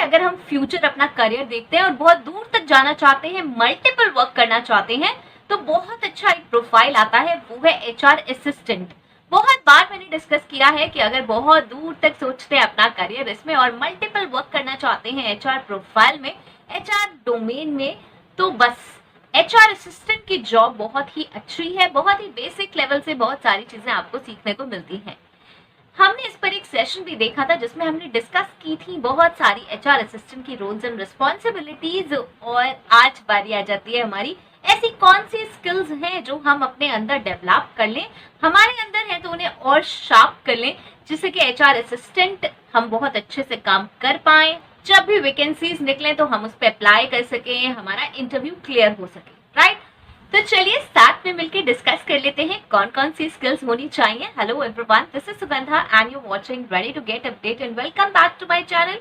अगर हम फ्यूचर अपना करियर देखते हैं और बहुत दूर तक जाना चाहते हैं, मल्टीपल वर्क करना चाहते हैं, तो बहुत अच्छा एक प्रोफाइल आता है, वो है एचआर असिस्टेंट। बहुत बार मैंने डिस्कस किया है कि अगर बहुत दूर तक सोचते हैं अपना करियर इसमें और मल्टीपल वर्क करना चाहते हैं एचआर प्रोफाइल में, एचआर डोमेन में, तो बस एचआर असिस्टेंट की जॉब बहुत ही अच्छी है। बहुत ही बेसिक लेवल से बहुत सारी चीजें आपको सीखने को मिलती हैं। हमने इस पर एक सेशन भी देखा था जिसमें हमने डिस्कस की थी बहुत सारी एचआर असिस्टेंट की रोल्स एंड रिस्पॉन्सिबिलिटीज। और आज बारी आ जाती है हमारी, ऐसी कौन सी स्किल्स हैं जो हम अपने अंदर डेवलप कर लें, हमारे अंदर है तो उन्हें और शार्प कर लें, जिससे कि एचआर असिस्टेंट हम बहुत अच्छे से काम कर पाए, जब भी वैकेंसीज निकले तो हम उस पर अप्लाई कर सकें, हमारा इंटरव्यू क्लियर हो सके, राइट। तो चलिए साथ में मिलकर डिस्कस कर लेते हैं कौन कौन सी स्किल्स होनी चाहिए। Hello everyone, this is Sugandha and you watching ready to get update and welcome back to my channel.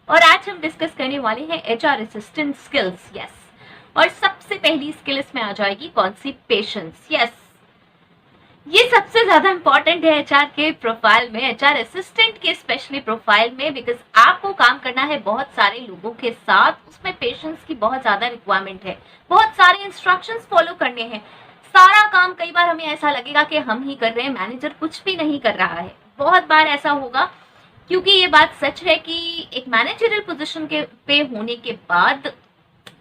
और आज हम डिस्कस करने वाले हैं एचआर असिस्टेंट स्किल्स। यस, और सबसे पहली स्किल इसमें आ जाएगी कौन सी? पेशेंस। यस, ये सबसे ज्यादा इंपॉर्टेंट है एचआर के प्रोफाइल में, एचआर असिस्टेंट के स्पेशली प्रोफाइल में, बिकॉज आपको काम करना है बहुत सारे लोगों के साथ, उसमें पेशेंस की बहुत ज्यादा रिक्वायरमेंट है, बहुत सारे इंस्ट्रक्शंस फॉलो करने हैं, सारा काम कई बार हमें ऐसा लगेगा कि हम ही कर रहे हैं, मैनेजर कुछ भी नहीं कर रहा है। बहुत बार ऐसा होगा, क्योंकि ये बात सच है कि एक मैनेजरियल पोजिशन के पे होने के बाद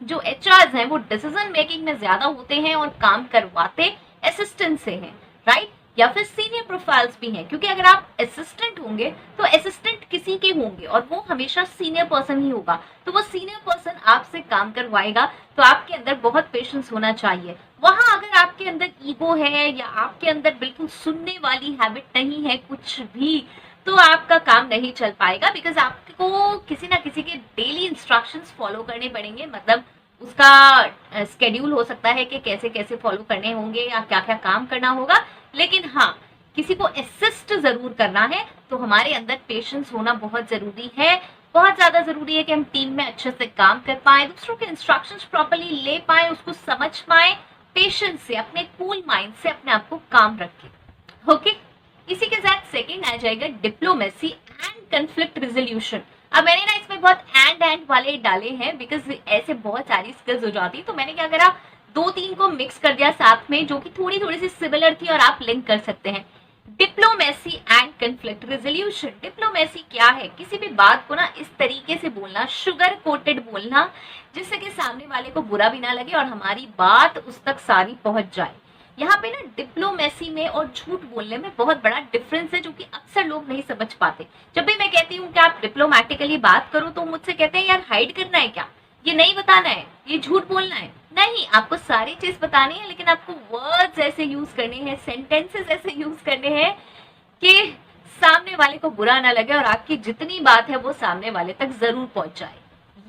जो एचआर हैं वो डिसीजन मेकिंग में ज्यादा होते हैं और काम करवाते असिस्टेंट से हैं, राइट, या फिर सीनियर प्रोफाइल्स भी हैं, क्योंकि अगर आप असिस्टेंट होंगे तो असिस्टेंट किसी के होंगे और वो हमेशा सीनियर पर्सन ही होगा, तो वो सीनियर पर्सन आपसे काम करवाएगा, तो आपके अंदर बहुत पेशेंस होना चाहिए। वहां अगर आपके अंदर ईगो है या आपके अंदर बिल्कुल सुनने वाली हैबिट नहीं है कुछ भी, तो आपका काम नहीं चल पाएगा, बिकॉज आपको किसी ना किसी के डेली इंस्ट्रक्शंस फॉलो करने पड़ेंगे। मतलब उसका स्केड्यूल हो सकता है कि कैसे कैसे फॉलो करने होंगे या क्या क्या काम करना होगा, लेकिन हाँ, किसी को असिस्ट जरूर करना है, तो हमारे अंदर पेशेंस होना बहुत जरूरी है। बहुत ज्यादा जरूरी है कि हम टीम में अच्छे से काम कर पाए, दूसरों के इंस्ट्रक्शंस प्रॉपर्ली ले पाए, उसको समझ पाए, पेशेंस से, अपने कूल माइंड से अपने आप को काम रखें। ओके, इसी के साथ सेकेंड आ जाएगा डिप्लोमेसी एंड कंफ्लिक्ट रिजोल्यूशन। अब मैंने ना इसमें बहुत एंड वाले डाले हैं, बिकॉज ऐसे बहुत सारी स्किल्स हो जाती, तो मैंने क्या करा, दो तीन को मिक्स कर दिया साथ में, जो कि थोड़ी थोड़ी सी सिमिलर थी और आप लिंक कर सकते हैं। Diplomacy and conflict resolution. Diplomacy क्या है? किसी भी बात को ना इस तरीके से बोलना, शुगर कोटेड बोलना, जिससे कि सामने वाले को बुरा भी ना लगे और हमारी बात उस तक सारी पहुंच जाए। यहाँ पे ना डिप्लोमेसी में और झूठ बोलने में बहुत बड़ा डिफरेंस है, जो कि अक्सर लोग नहीं समझ पाते। जब भी मैं कहती हूँ कि आप डिप्लोमेटिकली बात करो, तो मुझसे कहते हैं यार हाइड करना है क्या, ये नहीं बताना है, ये झूठ बोलना है। नहीं, आपको सारी चीज बतानी है, लेकिन आपको वर्ड्स ऐसे यूज करने हैं, सेंटेंसेस ऐसे यूज करने हैं कि सामने वाले को बुरा ना लगे और आपकी जितनी बात है वो सामने वाले तक जरूर पहुंच जाए।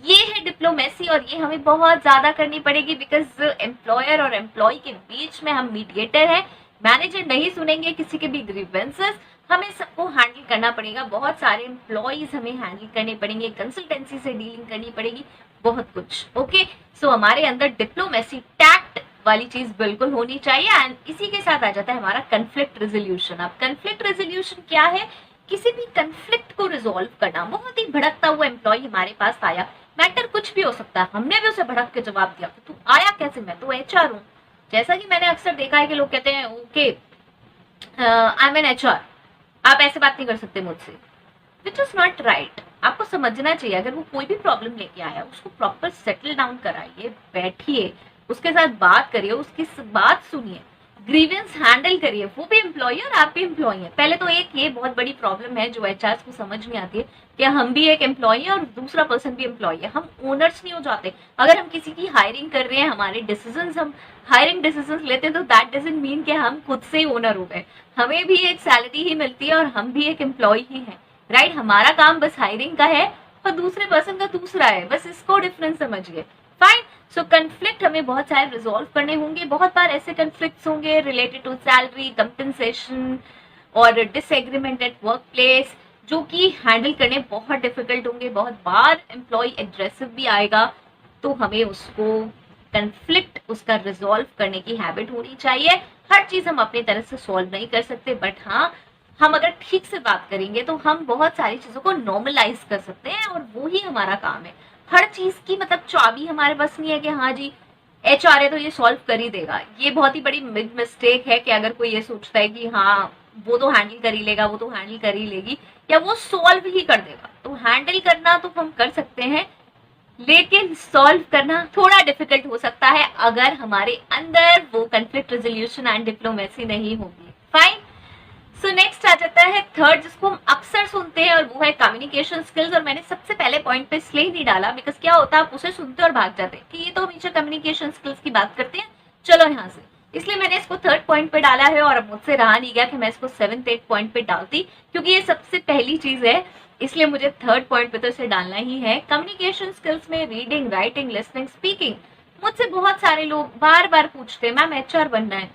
ये है डिप्लोमेसी, और ये हमें बहुत ज्यादा करनी पड़ेगी, बिकॉज एम्प्लॉयर और एम्प्लॉय के बीच में हम मीडिएटर हैं। मैनेजर नहीं सुनेंगे किसी के भी ग्रीवेंसेस, हमें सबको हैंडल करना पड़ेगा, बहुत सारे एम्प्लॉयज हमें हैंडल करने पड़ेंगे, कंसल्टेंसी से डीलिंग करनी पड़ेगी, बहुत कुछ। ओके, सो हमारे अंदर डिप्लोमेसी, टैक्ट वाली चीज बिल्कुल होनी चाहिए। एंड इसी के साथ आ जाता है हमारा कंफ्लिक्ट रेजोल्यूशन। अब कंफ्लिक्ट रेजोल्यूशन क्या है? किसी भी कंफ्लिक्ट को रिजोल्व करना। बहुत ही भड़कता हुआ एम्प्लॉय हमारे पास आया, मैटर कुछ भी हो सकता है, हमने भी उसे भड़क के जवाब दिया, तू आया कैसे, मैं तो एचआर हूँ। जैसा कि मैंने अक्सर देखा है कि लोग कहते हैं okay I am an HR, आप ऐसे बात नहीं कर सकते मुझसे, विच इज नॉट राइट। आपको समझना चाहिए, अगर वो कोई भी प्रॉब्लम लेके आया, उसको प्रॉपर सेटल डाउन कराइए, बैठिए, उसके साथ बात करिए, उसकी बात सुनिए, ग्रीवेंस हैंडल करिए। वो भी एम्प्लॉय है और आप भी एम्प्लॉय हैं। पहले तो एक ये बहुत बड़ी प्रॉब्लम है जो एचआर को समझ में आती है कि हम भी एक एम्प्लॉय है और दूसरा पर्सन भी एम्प्लॉय है, हम ओनर्स नहीं हो जाते। अगर हम किसी की हायरिंग कर रहे हैं, हमारे डिसीजंस, हम हायरिंग डिसीजंस लेते हैं, तो दैट डजंट मीन कि हम खुद से ही ओनर हो गए। हमें भी एक सैलरी ही मिलती है और हम भी एक एम्प्लॉय ही है, राइट। हमारा काम बस हायरिंग का है और दूसरे पर्सन का दूसरा है, बस इसको डिफरेंस समझिए। फाइन। सो कंफ्लिक्ट हमें बहुत सारे रिजॉल्व करने होंगे। बहुत बार ऐसे कंफ्लिक्ट्स होंगे रिलेटेड टू सैलरी, कंपनसेशन और डिसएग्रीमेंट एट वर्क प्लेस, जो कि हैंडल करने बहुत डिफिकल्ट होंगे। बहुत बार एम्प्लॉय एग्रेसिव भी आएगा, तो हमें उसको कंफ्लिक्ट उसका रिजॉल्व करने की हैबिट होनी चाहिए। हर चीज हम अपनी तरफ से सॉल्व नहीं कर सकते, बट हाँ, हम अगर ठीक से बात करेंगे तो हम बहुत सारी चीजों को नॉर्मलाइज कर सकते हैं, और वो ही हमारा काम है। हर चीज की मतलब चाबी हमारे पास नहीं है कि हाँ जी एचआर है तो ये सॉल्व कर ही देगा। ये बहुत ही बड़ी बिग मिस्टेक है कि अगर कोई ये सोचता है कि हाँ वो तो हैंडल कर ही लेगा, वो तो हैंडल कर ही लेगी, या वो सॉल्व ही कर देगा। तो हैंडल करना तो हम कर सकते हैं, लेकिन सॉल्व करना थोड़ा डिफिकल्ट हो सकता है अगर हमारे अंदर वो कॉन्फ्लिक्ट रेजोल्यूशन एंड डिप्लोमेसी नहीं होगी। फाइन। सो नेक्स्ट आ जाता है थर्ड, जिसको हम अक्सर सुनते हैं, और वो है कम्युनिकेशन स्किल्स। और मैंने सबसे पहले पॉइंट पे इसलिए नहीं डाला बिकॉज क्या होता है आप उसे सुनते और भाग जाते हैं कि ये तो हमेशा कम्युनिकेशन स्किल्स की बात करते हैं, चलो यहाँ से, इसलिए मैंने इसको थर्ड पॉइंट पे डाला है। और अब मुझसे रहा नहीं गया कि मैं इसको 7th 8th पॉइंट पे डालती, क्योंकि ये सबसे पहली चीज है, इसलिए मुझे थर्ड पॉइंट पे तो इसे डालना ही है। कम्युनिकेशन स्किल्स में रीडिंग, राइटिंग, लिसनिंग, स्पीकिंग। मुझसे बहुत सारे लोग बार बार पूछते हैं मैम एचआर बनना है,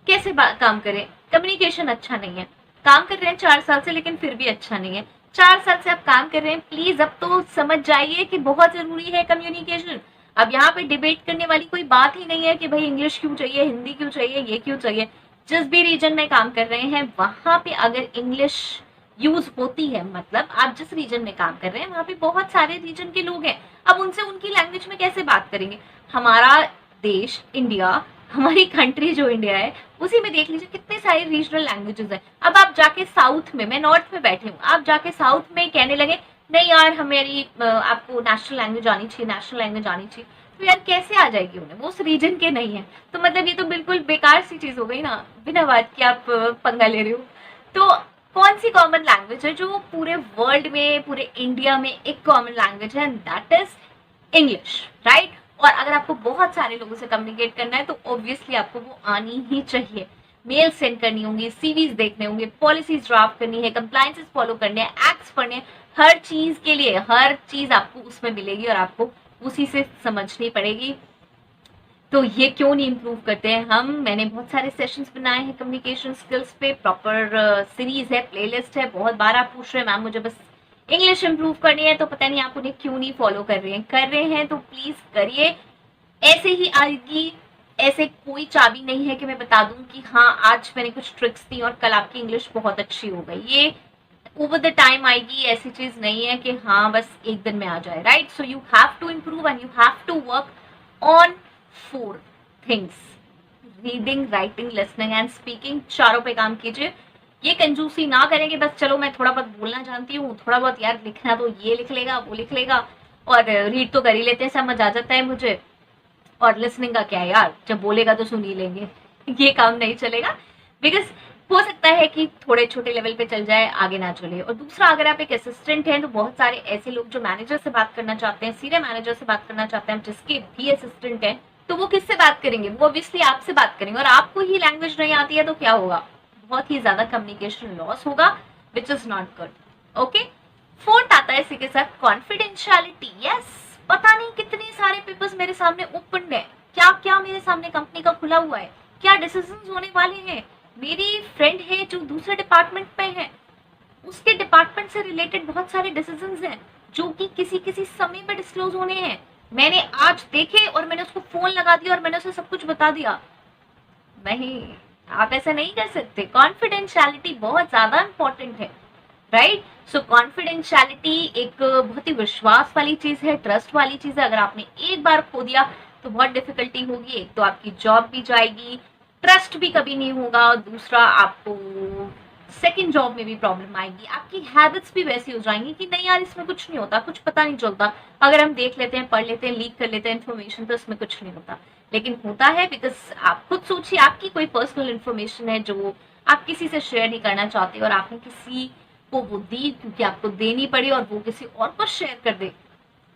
कैसे काम करें, कम्युनिकेशन अच्छा नहीं है। काम कर रहे हैं 4 साल से लेकिन फिर भी अच्छा नहीं है। 4 साल से आप काम कर रहे हैं, प्लीज अब तो समझ जाइए कि बहुत जरूरी है कम्युनिकेशन। अब यहाँ पे डिबेट करने वाली कोई बात ही नहीं है कि भाई इंग्लिश क्यों चाहिए, हिंदी क्यों चाहिए, ये क्यों चाहिए। जिस भी रीजन में काम कर रहे हैं वहां पे अगर इंग्लिश यूज होती है, मतलब आप जिस रीजन में काम कर रहे हैं वहां पे बहुत सारे रीजन के लोग हैं, अब उनसे उनकी लैंग्वेज में कैसे बात करेंगे। हमारा देश इंडिया, हमारी कंट्री जो इंडिया है, उसी में देख लीजिए कितने सारे रीजनल लैंग्वेजेस हैं। अब आप जाके साउथ में, मैं नॉर्थ में बैठी हूँ, आप जाके साउथ में कहने लगे नहीं यार हमारी आपको नेशनल लैंग्वेज आनी चाहिए, नेशनल लैंग्वेज आनी चाहिए, तो यार कैसे आ जाएगी उन्हें, वो उस रीजन के नहीं है। तो मतलब ये तो बिल्कुल बेकार सी चीज हो गई ना, बिना बात के आप पंगा ले रहे हो। तो कौन सी कॉमन लैंग्वेज है जो पूरे वर्ल्ड में, पूरे इंडिया में एक कॉमन लैंग्वेज है, दैट इज इंग्लिश, राइट। और अगर आपको बहुत सारे लोगों से कम्युनिकेट करना है तो ऑब्वियसली आपको वो आनी ही चाहिए। मेल सेंड करनी होंगी, सीवीज देखने होंगे, पॉलिसीज ड्राफ्ट करनी है, कंप्लायंसेस फॉलो करने हैं, एक्ट्स पढ़ने हैं, हर चीज के लिए हर चीज आपको उसमें मिलेगी और आपको उसी से समझनी पड़ेगी। तो ये क्यों नहीं इम्प्रूव करते हैं हम। मैंने बहुत सारे सेशंस बनाए हैं कम्युनिकेशन स्किल्स पे, प्रॉपर सीरीज है, प्लेलिस्ट है। बहुत बार आप पूछ रहे हैं मैम मुझे बस इंग्लिश इंप्रूव करनी है, तो पता नहीं आप उन्हें क्यों नहीं फॉलो कर रहे हैं तो प्लीज करिए। ऐसे ही आएगी, ऐसे कोई चाबी नहीं है कि मैं बता दूं कि हाँ आज मैंने कुछ ट्रिक्स दी और कल आपकी इंग्लिश बहुत अच्छी हो गई। ये ओवर द टाइम आएगी, ऐसी चीज नहीं है कि हाँ बस एक दिन में आ जाए, right. So you have to improve and you have to work on 4 things, reading, writing, listening and speaking. चारों पे काम कीजिए। ये कंजूसी ना करें कि बस चलो मैं थोड़ा बहुत बोलना जानती हूँ, थोड़ा बहुत यार लिखना तो ये लिख लेगा वो लिख लेगा, और रीड तो कर ही लेते हैं, समझ आ जाता है मुझे, और लिसनिंग का क्या है यार, जब बोलेगा तो सुन ही लेंगे। ये काम नहीं चलेगा, बिकॉज हो सकता है कि थोड़े छोटे लेवल पे चल जाए, आगे ना चले। और दूसरा, अगर आप एक असिस्टेंट हैं तो बहुत सारे ऐसे लोग जो मैनेजर से बात करना चाहते हैं, सीनियर मैनेजर से बात करना चाहते हैं, जिसके भी असिस्टेंट हैं, तो वो किससे बात करेंगे, वो ऑब्वियसली आपसे बात करेंगे। और आपको ही लैंग्वेज नहीं आती है तो क्या होगा, बहुत ही ज्यादा कम्युनिकेशन लॉस होगा, which is not good. Okay, 4th आता है इसी के साथ कॉन्फिडेंशियलिटी। यस, पता नहीं कितने सारे पेपर्स मेरे सामने ओपन है, क्या क्या मेरे सामने कंपनी का खुला हुआ है, क्या डिसीजंस होने वाले हैं। मेरी फ्रेंड है जो दूसरे डिपार्टमेंट में है, उसके डिपार्टमेंट से रिलेटेड बहुत सारे डिसीजंस हैं जो कि किसी किसी समय में डिस्क्लोज होने हैं। मैंने आज देखे और मैंने उसको फोन लगा दिया और मैंने उसे सब कुछ बता दिया। नहीं, आप ऐसा नहीं कर सकते। कॉन्फिडेंशियलिटी बहुत ज्यादा इंपॉर्टेंट है, राइट। सो कॉन्फिडेंशियलिटी एक बहुत ही विश्वास वाली चीज है, ट्रस्ट वाली चीज है। अगर आपने एक बार खो दिया तो बहुत डिफिकल्टी होगी। एक तो आपकी जॉब भी जाएगी, ट्रस्ट भी कभी नहीं होगा, और दूसरा आपको सेकंड जॉब में भी प्रॉब्लम आएगी। आपकी हैबिट्स भी वैसी हो जाएंगी कि नहीं यार इसमें कुछ नहीं होता, कुछ पता नहीं चलता, अगर हम देख लेते हैं, पढ़ लेते हैं, लीक कर लेते हैं इन्फॉर्मेशन तो इसमें कुछ नहीं होता। लेकिन होता है, बिकॉज आप खुद सोचिए, आपकी कोई पर्सनल इन्फॉर्मेशन है जो आप किसी से शेयर नहीं करना चाहते और आपने किसी को वो दी क्योंकि आपको देनी पड़ी और वो किसी और को शेयर कर दे,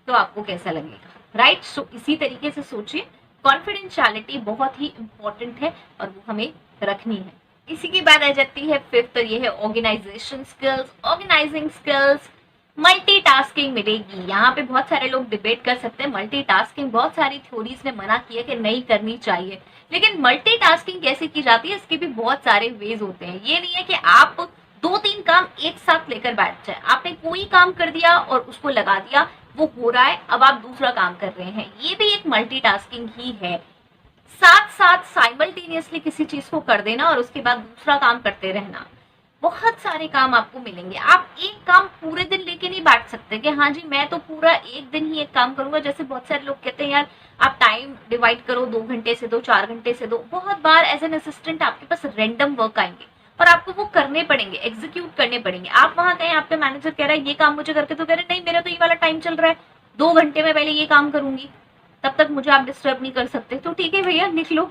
तो आपको कैसा लगेगा, राइट। सो इसी तरीके से सोचिए, कॉन्फिडेंशियलिटी बहुत ही इंपॉर्टेंट है और वो हमें रखनी है। इसी के बाद आ जाती है 5th, और ये है organisation skills, organising skills. Multitasking मिलेगी, यहाँ पे बहुत सारे लोग डिबेट कर सकते हैं। मल्टीटास्किंग बहुत सारी थ्योरीज ने मना किया कि नहीं करनी चाहिए, लेकिन मल्टीटास्किंग कैसे की जाती है इसके भी बहुत सारे वेज होते हैं। ये नहीं है कि आप 2-3 काम एक साथ लेकर बैठ जाए। आपने कोई काम कर दिया और उसको लगा दिया, वो हो रहा है, अब आप दूसरा काम कर रहे हैं, ये भी एक मल्टीटास्किंग ही है। साथ साथ साइमल्टेनियसली किसी चीज को कर देना और उसके बाद दूसरा काम करते रहना, बहुत सारे काम आपको मिलेंगे। आप एक काम पूरे दिन लेके नहीं बैठ सकते कि हाँ जी मैं तो पूरा एक दिन ही एक काम करूंगा। जैसे बहुत सारे लोग कहते हैं यार आप टाइम डिवाइड करो, 2 घंटे से दो, 4 घंटे से दो। बहुत बार एज एन असिस्टेंट आपके पास रैंडम वर्क आएंगे और आपको वो करने पड़ेंगे, एग्जीक्यूट करने पड़ेंगे। आप वहां गए, आपके मैनेजर कह रहा है ये काम मुझे करके, तो कह रहे नहीं मेरा तो ये वाला टाइम चल रहा है, 2 घंटे में पहले ये काम करूंगी, तब तक मुझे आप डिस्टर्ब नहीं कर सकते। तो ठीक है भैया निकलो,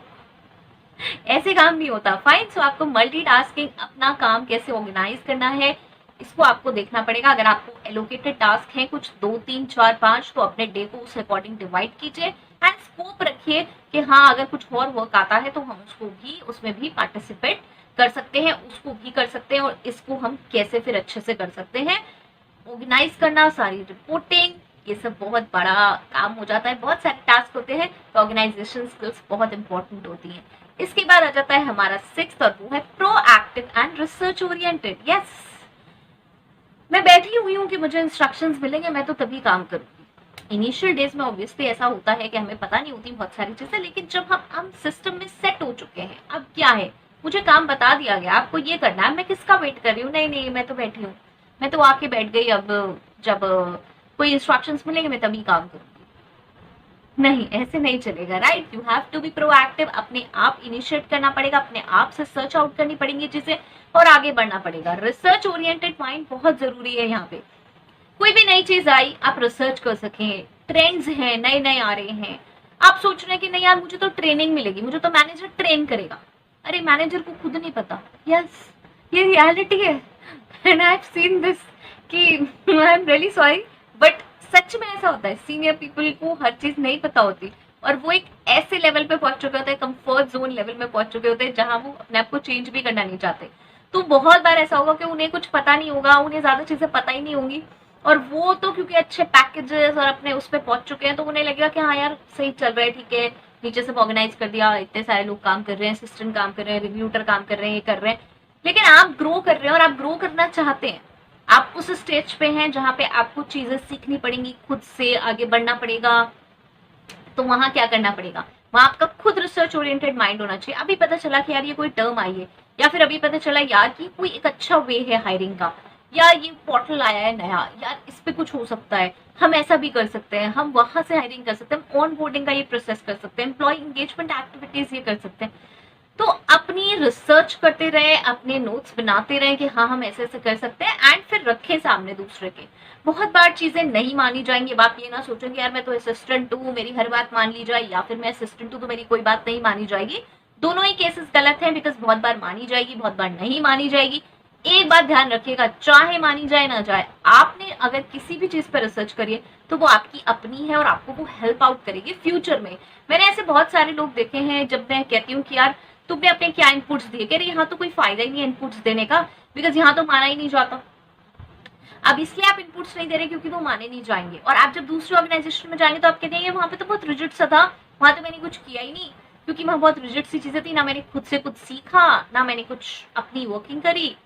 ऐसे काम नहीं होता। फाइन। सो आपको मल्टीटास्किंग, अपना काम कैसे ऑर्गेनाइज करना है इसको आपको देखना पड़ेगा। अगर आपको एलोकेटेड टास्क हैं कुछ 2, 3, 4, 5, तो अपने डे को उस अकॉर्डिंग डिवाइड कीजिए एंड स्कोप रखिए कि हाँ अगर कुछ और वर्क आता है तो हम उसको भी, उसमें भी पार्टिसिपेट कर सकते हैं, उसको भी कर सकते हैं और इसको हम कैसे फिर अच्छे से कर सकते हैं। ऑर्गेनाइज करना, सारी रिपोर्टिंग, ये सब बहुत बड़ा काम हो जाता है, बहुत सारे टास्क होते हैं, तो ऑर्गेनाइजेशन स्किल्स बहुत इंपॉर्टेंट होती हैं। इसके बाद आ जाता है हमारा 6th और वो है proactive and research oriented. Yes, मैं बैठी हुई हूँ कि मुझे इंस्ट्रक्शंस मिलेंगे मैं तो तभी काम करूंगी। इनिशियल डेज में ऑब्वियसली ऐसा होता है कि हमें पता नहीं होती बहुत सारी चीजें, लेकिन जब हम सिस्टम में सेट हो चुके हैं, अब क्या है, मुझे काम बता दिया गया आपको ये करना है, मैं किसका वेट कर रही हूँ, नहीं नहीं मैं तो बैठी हूँ, मैं तो आके बैठ गई, अब जब कोई इंस्ट्रक्शंस मिलेंगे मैं तभी काम करूंगी। नहीं, ऐसे नहीं चलेगा, right. You have to be proactive, अपने आप इनिशिएट करना पड़ेगा, अपने आप से सर्च आउट करनी पड़ेंगी चीजें और आगे बढ़ना पड़ेगा। रिसर्च ओरिएंटेड माइंड बहुत जरूरी है। यहाँ पे कोई भी नई चीज आई आप रिसर्च कर सकें, ट्रेंड्स हैं नए नए आ रहे हैं, आप सोच रहे हैं कि नहीं यार मुझे तो ट्रेनिंग मिलेगी, मुझे तो मैनेजर ट्रेन करेगा। अरे मैनेजर को खुद नहीं पता। यस, ये रियलिटी है and I have seen this कि I am really sorry but सच में ऐसा होता है। सीनियर पीपल को हर चीज नहीं पता होती और वो एक ऐसे लेवल पे पहुंच चुके होते हैं, कंफर्ट जोन लेवल में पहुंच चुके होते हैं जहां वो अपने आप को चेंज भी करना नहीं चाहते। तो बहुत बार ऐसा होगा कि उन्हें कुछ पता नहीं होगा, उन्हें ज्यादा चीजें पता ही नहीं होंगी और वो तो क्योंकि अच्छे पैकेजेस और अपने उस पर पहुंच चुके हैं तो उन्हें लगेगा कि हाँ यार सही चल रहा है, ठीक है, नीचे से ऑर्गेनाइज कर दिया, इतने सारे लोग काम कर रहे हैं, असिस्टेंट काम कर रहे हैं, रिव्यूटर काम कर रहे हैं, ये कर रहे हैं। लेकिन आप ग्रो कर रहे हैं और आप ग्रो करना चाहते हैं, आप उस स्टेज पे हैं जहां पे आपको चीजें सीखनी पड़ेंगी, खुद से आगे बढ़ना पड़ेगा। तो वहां क्या करना पड़ेगा, वहां आपका खुद रिसर्च ओरिएंटेड माइंड होना चाहिए। अभी पता चला कि यार ये कोई टर्म आई है, या फिर अभी पता चला यार कि कोई एक अच्छा वे है हायरिंग का, या ये पोर्टल आया है नया, यार इस पे कुछ हो सकता है, हम ऐसा भी कर सकते हैं, हम वहां से हायरिंग कर सकते हैं, हम ऑन बोर्डिंग का ये प्रोसेस कर सकते हैं, एम्प्लॉय एंगेजमेंट एक्टिविटीज ये कर सकते हैं। तो अपनी रिसर्च करते रहे, अपने नोट्स बनाते रहे कि हाँ हम ऐसे ऐसे कर सकते हैं एंड फिर रखें सामने दूसरे के। बहुत बार चीजें नहीं मानी जाएंगी, अब आप ये ना सोचेंगे यार मैं तो असिस्टेंट हूँ मेरी हर बात मान ली जाए, या फिर मैं असिस्टेंट हूँ तो मेरी कोई बात नहीं मानी जाएगी। दोनों ही केसेस गलत हैं, बिकॉज बहुत बार मानी जाएगी, बहुत बार नहीं मानी जाएगी। एक बात ध्यान रखिएगा, चाहे मानी जाए ना जाए, आपने अगर किसी भी चीज पर रिसर्च करिए तो वो आपकी अपनी है और आपको वो हेल्प आउट करेगी फ्यूचर में। मैंने ऐसे बहुत सारे लोग देखे हैं, जब मैं कहती हूँ कि यार तुमने अपने क्या इनपुट्स दिए, कह रहे यहाँ तो कोई फायदा ही नहीं है इनपुट्स देने का, बिकॉज यहाँ तो माना ही नहीं जाता। अब इसलिए आप इनपुट्स नहीं दे रहे क्योंकि वो माने नहीं जाएंगे, और आप जब दूसरे ऑर्गेनाइजेशन में जाएंगे तो आप कहते हैं वहां पे तो बहुत रिजिड सा था, वहां तो मैंने कुछ किया ही नहीं, क्योंकि वहां बहुत रिजिड सी चीजें थी, ना मैंने खुद से कुछ सीखा, ना मैंने कुछ अपनी वर्किंग करी,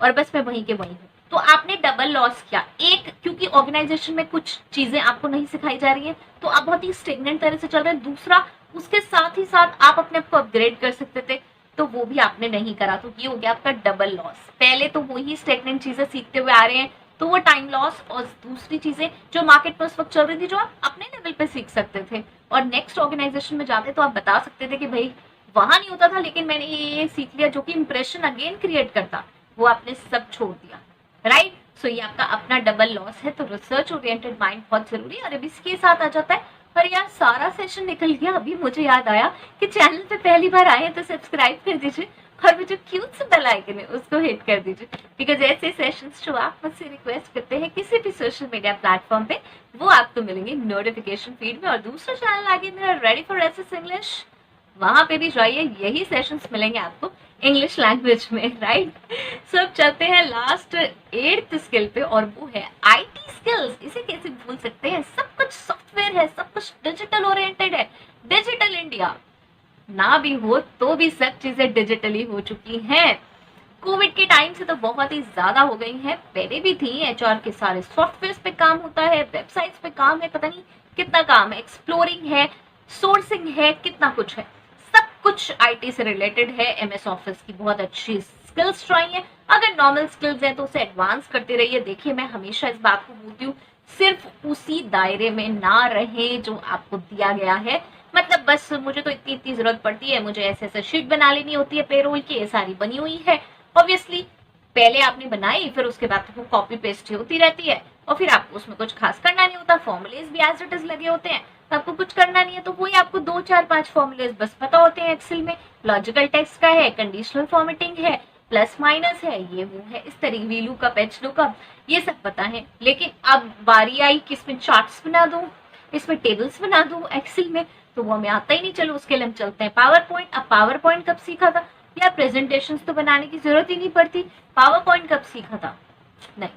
और बस मैं वहीं के वहीं हूँ। तो आपने डबल लॉस किया। एक, क्योंकि ऑर्गेनाइजेशन में कुछ चीजें आपको नहीं सिखाई जा रही है तो आप बहुत ही स्टेगनेंट तरह से चल रहे हैं। दूसरा, उसके साथ ही साथ आप अपने आप को अपग्रेड कर सकते थे तो वो भी आपने नहीं करा, तो ये हो गया आपका डबल लॉस। पहले तो वही स्टेगनेंट चीजें सीखते हुए आ रहे हैं तो वो टाइम लॉस, और दूसरी चीजें जो मार्केट में उस वक्त चल रही थी जो आप अपने लेवल पे सीख सकते थे और नेक्स्ट ऑर्गेनाइजेशन में जाते तो आप बता सकते थे कि भाई वहां नहीं होता था लेकिन मैंने ये सीख लिया, जो कि इंप्रेशन अगेन क्रिएट करता, वो आपने सब छोड़ दिया, राइट। सो ये आपका अपना डबल लॉस है। तो रिसर्च ओरिएंटेड माइंड बहुत जरूरी है। और अब इसके साथ आ जाता है, पर यार सारा सेशन निकल गया, अभी मुझे याद आया कि चैनल पे पहली बार आए हैं तो सब्सक्राइब कर दीजिए और वो जो क्यूट सा बेल आइकन है उसको हिट कर दीजिए, बिकॉज ऐसे सेशंस जो आप मुझसे रिक्वेस्ट करते हैं किसी भी सोशल मीडिया प्लेटफॉर्म पे वो आपको मिलेंगे नोटिफिकेशन फीड में। और दूसरा चैनल आगे मेरा रेडी फॉर एसएस इंग्लिश, वहां पे भी जाइए, यही सेशंस मिलेंगे आपको इंग्लिश लैंग्वेज में, राइट। सो अब चलते हैं लास्ट 8th स्किल पे और वो है आईटी स्किल्स। इसे कैसे भूल सकते हैं, सब कुछ सॉफ्टवेयर है, सब कुछ डिजिटल ओरिएंटेड है, डिजिटल इंडिया ना भी हो तो भी सब चीजें डिजिटली हो चुकी हैं। कोविड के टाइम से तो बहुत ही ज्यादा हो गई हैं, पहले भी थी। एचआर के सारे सॉफ्टवेयर पे काम होता है, वेबसाइट्स पे काम है, पता नहीं कितना काम है, एक्सप्लोरिंग है, सोर्सिंग है, कितना कुछ है, सब कुछ आईटी से रिलेटेड है। एमएस ऑफिस की बहुत अच्छी स्किल्स चाहिए, अगर नॉर्मल स्किल्स हैं तो उसे एडवांस करते रहिए। देखिए मैं हमेशा इस बात को बोलती हूँ, सिर्फ उसी दायरे में ना रहे जो आपको दिया गया है। मतलब बस मुझे तो इतनी इतनी जरूरत पड़ती है, मुझे ऐसे ऐसे शीट बना लेनी होती है पेरोल की, ये सारी बनी हुई है। ऑब्वियसली पहले आपने बनाई, फिर उसके बाद तो कॉपी पेस्ट होती रहती है और फिर आपको उसमें कुछ खास करना नहीं होता, फॉर्मूलेज भी एज इट इज लगे होते हैं, तो आपको कुछ करना नहीं है। तो वही आपको 2 4 5 फॉर्मूलेज बस पता होते हैं एक्सेल में। लॉजिकल टेक्स्ट का है, कंडीशनल फॉर्मेटिंग है, प्लस माइनस है, ये वो है, इस तरह वी लुकअप, एच लुकअप, ये सब पता है। लेकिन अब बारी आई कि इसमें चार्ट्स बना दूं, इसमें टेबल्स बना दूं एक्सेल में, तो वो हमें आता ही नहीं। चलो उसके लिए हम चलते हैं पावर पॉइंट। अब पावर पॉइंट कब सीखा था यार? प्रेजेंटेशन तो बनाने की जरूरत ही नहीं पड़ती, पावर पॉइंट कब सीखा था? नहीं,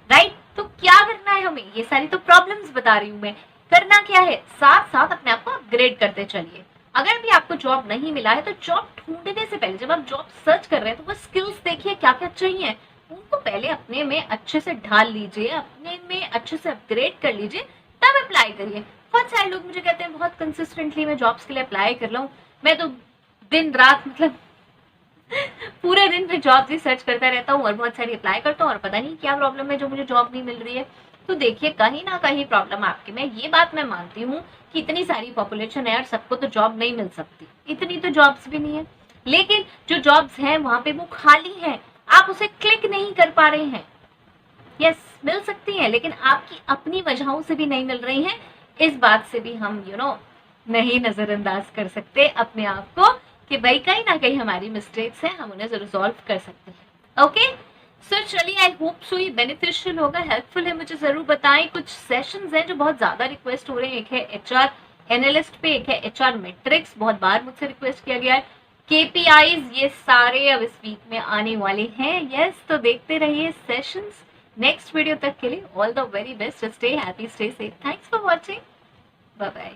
राइट। तो क्या करना है हमें? ये सारी तो प्रॉब्लम्स बता रही हूं मैं। करना क्या है, साथ साथ अपने आप को अपग्रेड करते चलिए। अगर भी आपको जॉब नहीं मिला है तो जॉब ढूंढने से पहले, जब आप जॉब सर्च कर रहे हैं, तो वो स्किल्स देखिए क्या क्या चाहिए, उनको पहले अपने में अच्छे से ढाल लीजिए, अपने में अच्छे से अपग्रेड कर लीजिए, तब अप्लाई करिए। बहुत सारे लोग मुझे कहते हैं बहुत कंसिस्टेंटली मैं जॉब्स के लिए अप्लाई कर लूँ, मैं तो दिन रात मतलब पूरे दिन में जॉब ही सर्च करता रहता हूँ और बहुत सारी अप्लाई करता हूँ और पता नहीं क्या प्रॉब्लम है जो मुझे जॉब नहीं मिल रही है। तो देखिए कहीं ना कहीं प्रॉब्लम आपकी में, ये बात मैं मानती हूँ कि इतनी सारी पॉपुलेशन है और सबको तो जॉब नहीं मिल सकती, इतनी तो जॉब्स भी नहीं है। लेकिन जो जॉब्स हैं वहां पे वो खाली है, आप उसे क्लिक नहीं कर पा रहे हैं। यस, मिल सकती है लेकिन आपकी अपनी वजहों से भी नहीं मिल रही हैं। इस बात से भी हम नहीं नजरअंदाज कर सकते अपने आप को कि भाई कहीं ना कहीं हमारी मिस्टेक्स हैं, हम उन्हें रिजॉल्व कर सकते हैं। ओके, सो चलिए, आई होप सो ये बेनिफिशियल होगा, हेल्पफुल है, मुझे जरूर बताएं। कुछ सेशंस हैं जो बहुत ज्यादा रिक्वेस्ट हो रहे हैं, एक है एचआर एनालिस्ट पे, एक है एचआर मैट्रिक्स, बहुत बार मुझसे रिक्वेस्ट किया गया है। केपीआईज, ये सारे अब इस वीक में आने वाले हैं। यस, तो देखते रहिए सेशंस। नेक्स्ट वीडियो तक के लिए all the very best, stay happy, stay safe, thanks for watching, bye bye.